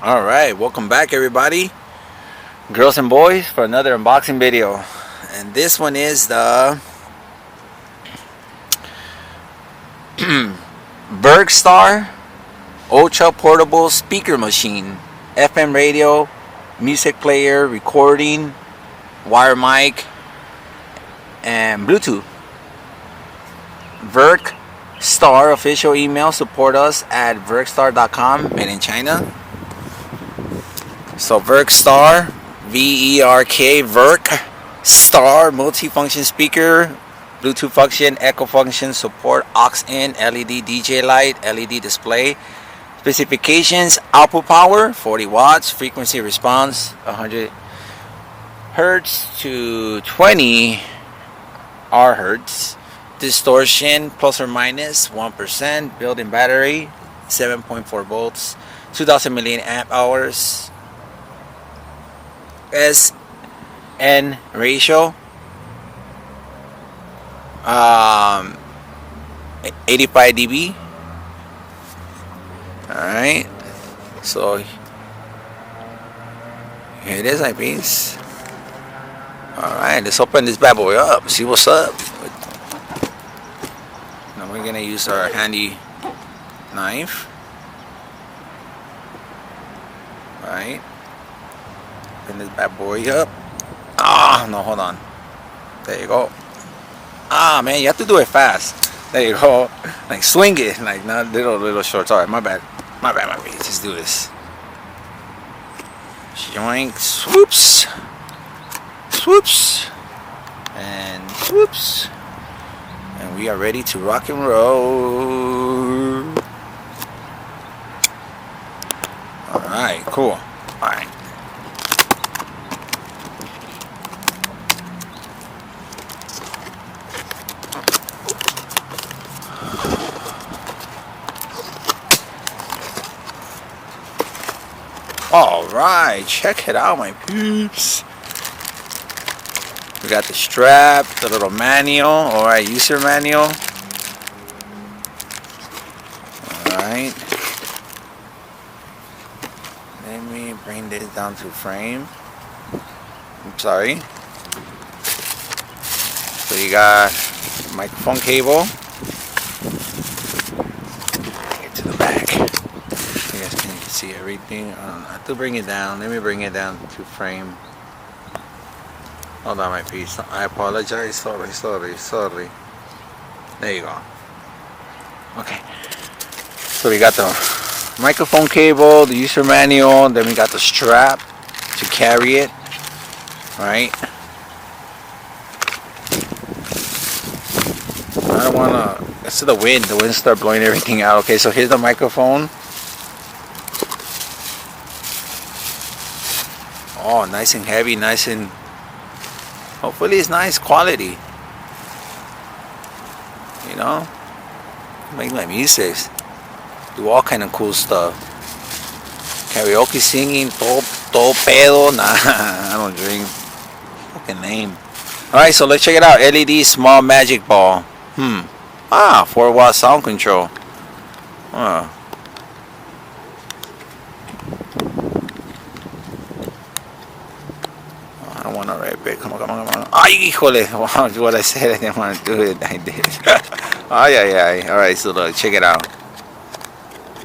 Alright, welcome back everybody, girls and boys, for another unboxing video. And this one is the Bergstar Ultra Portable Speaker Machine, FM radio, music player, recording, wire mic, and Bluetooth. Bergstar official email, support us at bergstar.com, made in China. So Bergstar, V-E-R-K, Bergstar multifunction speaker, Bluetooth function, echo function, support, aux in, LED DJ light, LED display. Specifications: output power 40 watts, frequency response 100 hertz to 20 R hertz, distortion plus or minus 1%, built-in battery 7.4 volts, 2000 milliamp hours. SN ratio 85 dB. Alright, so here it is, my piece. Alright, let's open this bad boy up, see what's up. Now we're gonna use our handy knife. Alright, open this bad boy up. No, hold on. There you go. Man, you have to do it fast. There you go. Like swing it, like not little shorts. Alright, my bad. My bad. Let's do this. Yoink, swoops, swoops, and swoops, and we are ready to rock and roll. Alright, cool. Alright. Alright, check it out, my peeps. We got the strap, the little manual, alright, user manual. Alright. Let me bring this down to frame. I'm sorry. So you got microphone cable. Get to the back. You guys can see everything. I have to bring it down. Let me bring it down to frame. Hold on, my piece. I apologize. Sorry. There you go. Okay. So we got the microphone cable, the user manual, then we got the strap to carry it. Alright. I don't wanna. It's the wind. The wind start blowing everything out. Okay, so here's the microphone. Oh, nice and heavy, nice and. Hopefully, it's nice quality. You know, make my music, do all kind of cool stuff. Karaoke singing, todo pedo. Nah, I don't drink. Fucking lame. All right, so let's check it out. LED small magic ball. 4-watt sound control. I don't want to write big. Come on. Ay, híjole. Wow, what I said, I didn't want to do it. I did. Ay. Alright, so look, check it out.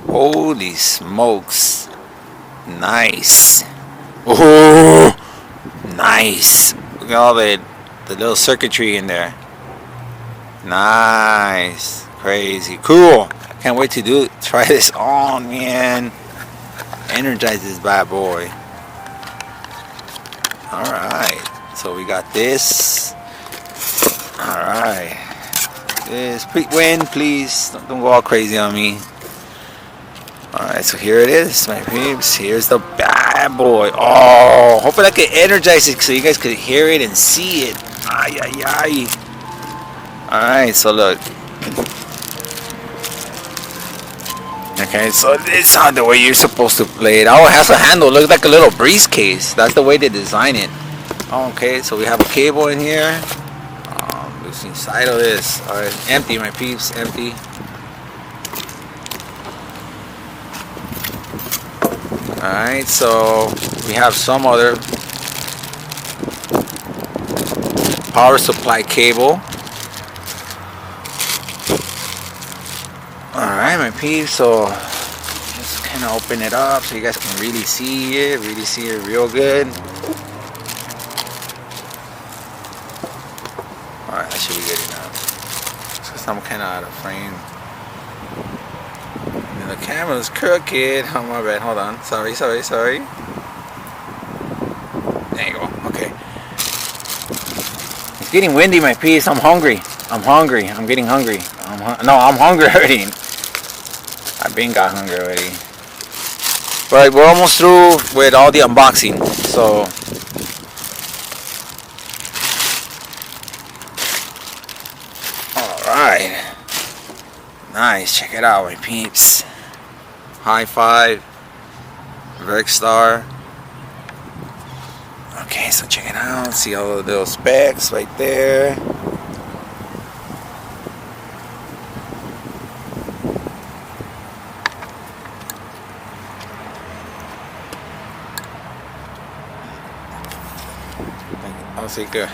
Holy smokes. Nice. Oh, nice. Look at all the little circuitry in there. Nice. Crazy. Cool. Can't wait to try this on, man. Energize this bad boy. Alright, so we got this. Alright. This win, please. Don't go all crazy on me. Alright, so here it is, my peeps. Here's the bad boy. Oh, hopefully I can energize it so you guys could hear it and see it. Ay. Alright, so look. Okay, so it's not the way you're supposed to play it. Oh, it has a handle. Looks like a little briefcase. That's the way they design it. Okay, so we have a cable in here. What's inside of this? Alright, empty, my peeps. Empty. Alright, so we have some other power supply cable. Alright, my peeps, so just kind of open it up so you guys can really see it real good. Alright, that should be good enough. It's because I'm kind of out of frame. And the camera's crooked. Oh, my bad. Hold on. Sorry. There you go. Okay. It's getting windy, my peeps. I'm hungry. I'm getting hungry. I'm hungry already. I've been got hungry already. But we're almost through with all the unboxing. So alright. Nice. Check it out, my peeps. High five. Verstar. Okay, so check it out. See all the little specs right there. Also, you could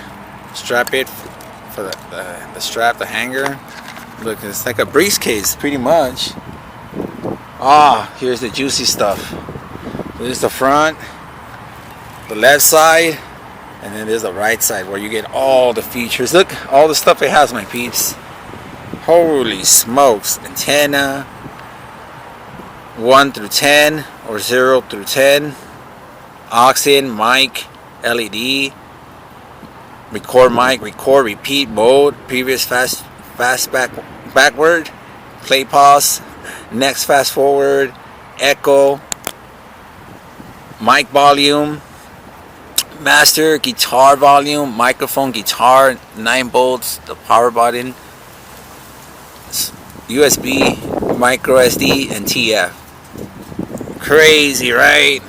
strap it for the strap, the hanger. Look, it's like a briefcase, pretty much. Ah, here's the juicy stuff. This is the front, the left side, and then there's the right side where you get all the features. Look, all the stuff it has, my peeps. Holy smokes! Antenna, 1 through 10 or 0 through 10. Aux in, mic, LED. Record mic, record, repeat mode, previous fast backward, play pause, next fast forward, echo, mic volume, master, guitar volume, microphone, guitar, 9 volts, the power button, USB, micro SD, and TF. Crazy, right?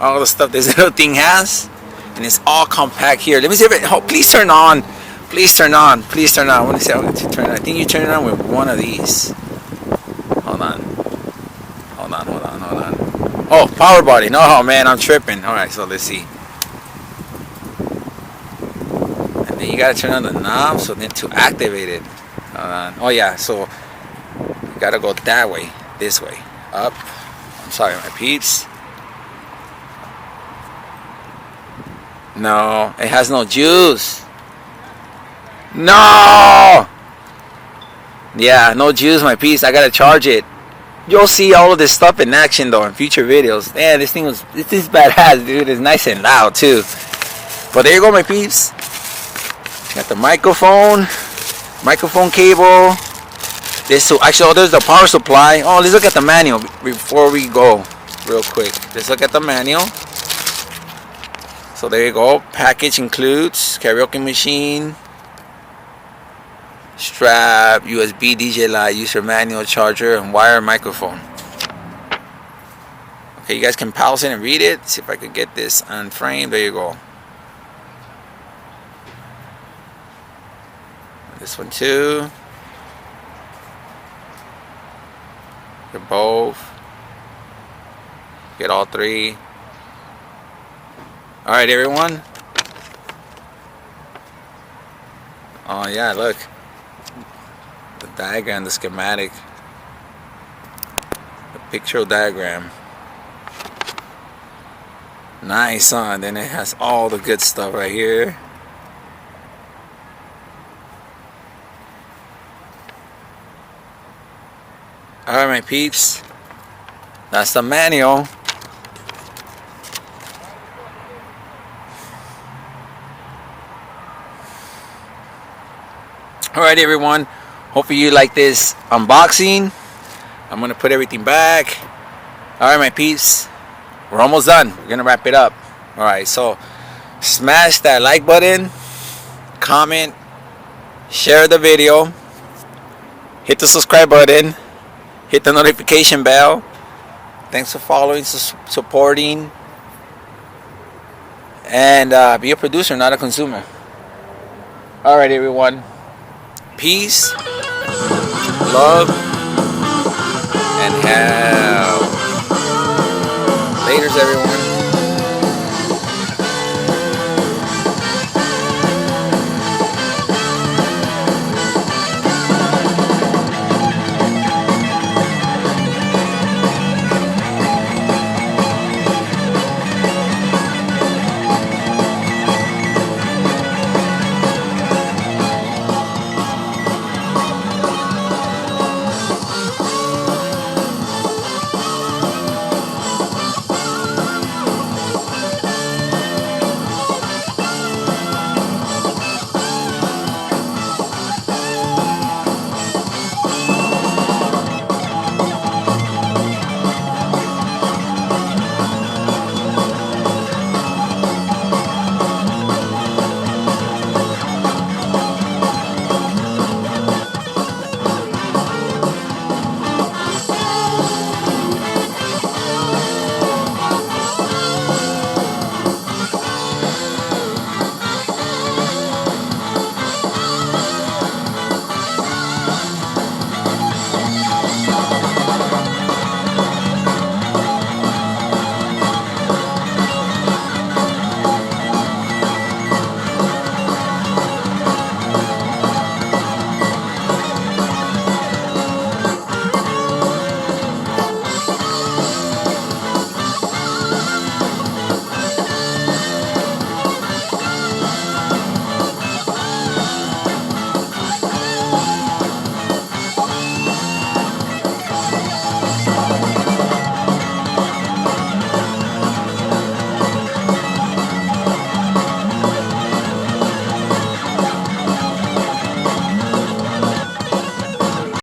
All the stuff this little thing has. And it's all compact here. Let me see if it. Oh, please turn on. Please turn on. I want to see how to turn it. I think you turn it on with one of these. Hold on. Oh, power button. Oh man, I'm tripping. All right, so let's see. And then you gotta turn on the knob so then to activate it. Oh yeah, so you gotta go that way, this way, up. I'm sorry, my peeps. No, it has no juice. No! Yeah, no juice, my piece. I gotta charge it. You'll see all of this stuff in action though in future videos. Yeah, this is badass, dude. It's nice and loud too. But there you go, my peeps. Got the microphone cable. This actually, oh, there's the power supply. Oh, let's look at the manual before we go, real quick. Let's look at the manual. So there you go. Package includes karaoke machine, strap, USB DJ light, user manual, charger, and wire microphone. Okay, you guys can pause it and read it. See if I can get this on frame. There you go. This one too. Get both. Get all three. Alright, everyone. Oh yeah, look. The diagram, the schematic. The pictorial diagram. Nice, huh? And then it has all the good stuff right here. Alright, my peeps. That's the manual. Alright, everyone. Hopefully you like this unboxing. I'm going to put everything back. Alright, my peeps. We're almost done. We're going to wrap it up. Alright, so smash that like button. Comment. Share the video. Hit the subscribe button. Hit the notification bell. Thanks for following, supporting. And be a producer, not a consumer. Alright, everyone. Peace, love, and health. Laters, everyone.